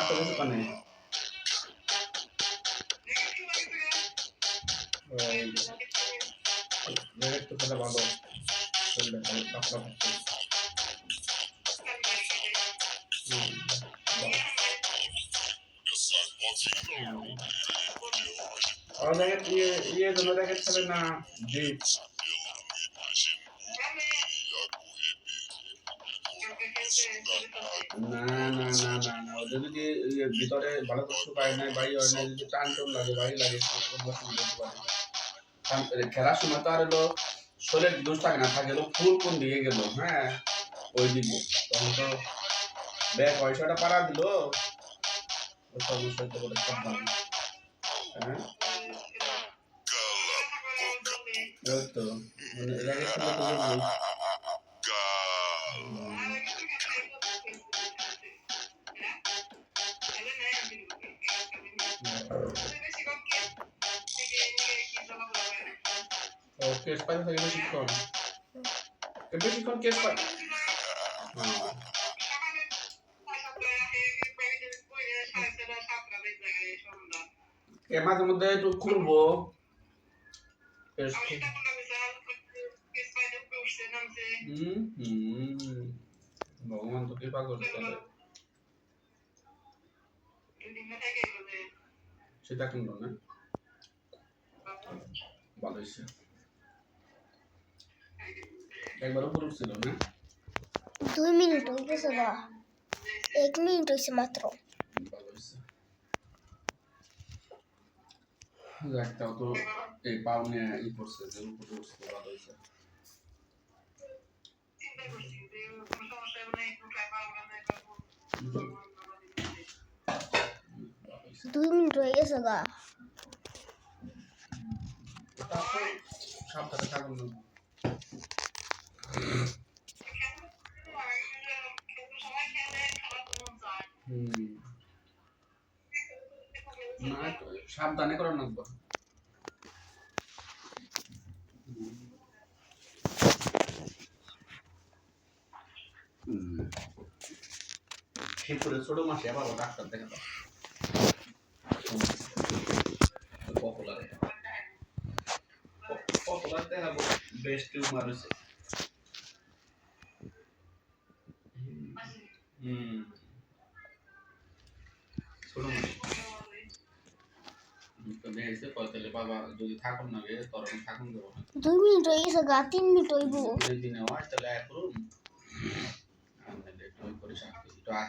তো কিছু কানে তো খেলা ভালো চলবে পাতলা থাকছে और जगह ये दोनों जगह चले ना जी না না না না না ওদের যদি ভিতরে ভালো কিছু পায় না বাড়ি হয় না যদি টান টান লাগে বাড়ি লাগে খেলার সময় তো আর হলো শরীর দোষ থাকে না থাকে ফুল কোন দিকে গেল হ্যাঁ ওই দিকে তখন তো ব্যাগ পয়সাটা পাড়া দিল ও সমস্যা তো করে সব হ্যাঁ ওই তো মানে এর আগে ছিল তো কেস পাই থাকে বেশিক্ষণ বেশিক্ষণ কেস পাই মাঝে মধ্যে একটু খুলবো ভগবান তো কৃপা করতে পারে সেটা কিনলো না ভালো হয়েছে একবার উপর উঠছিল না 2 মিনিট হয়ে গেছে না 1 মিনিট হয়েছে মাত্র ভালো হয়েছে একটাও তো এই পাও নিয়ে ই করছে যে উপরে উঠছে ভালো হয়েছে 2 মিনিট হয়ে গেছে না সাবধানে থাকুন না সাবধানে করো না শিবপুরের ছোট মাসে আবার ডাক্তার দেখাতাম পপুলার দেখাবো বেস্ট টিউমার হয়েছে ছোট মাসে দেখেছে কতলে বাবা যদি থাকুন না রে তোর থাকুন দেবো না 2 মিনিট হয়ে গেছে গা 3 মিনিট হইব দিনে হয় তাহলে এক করুন আমি করে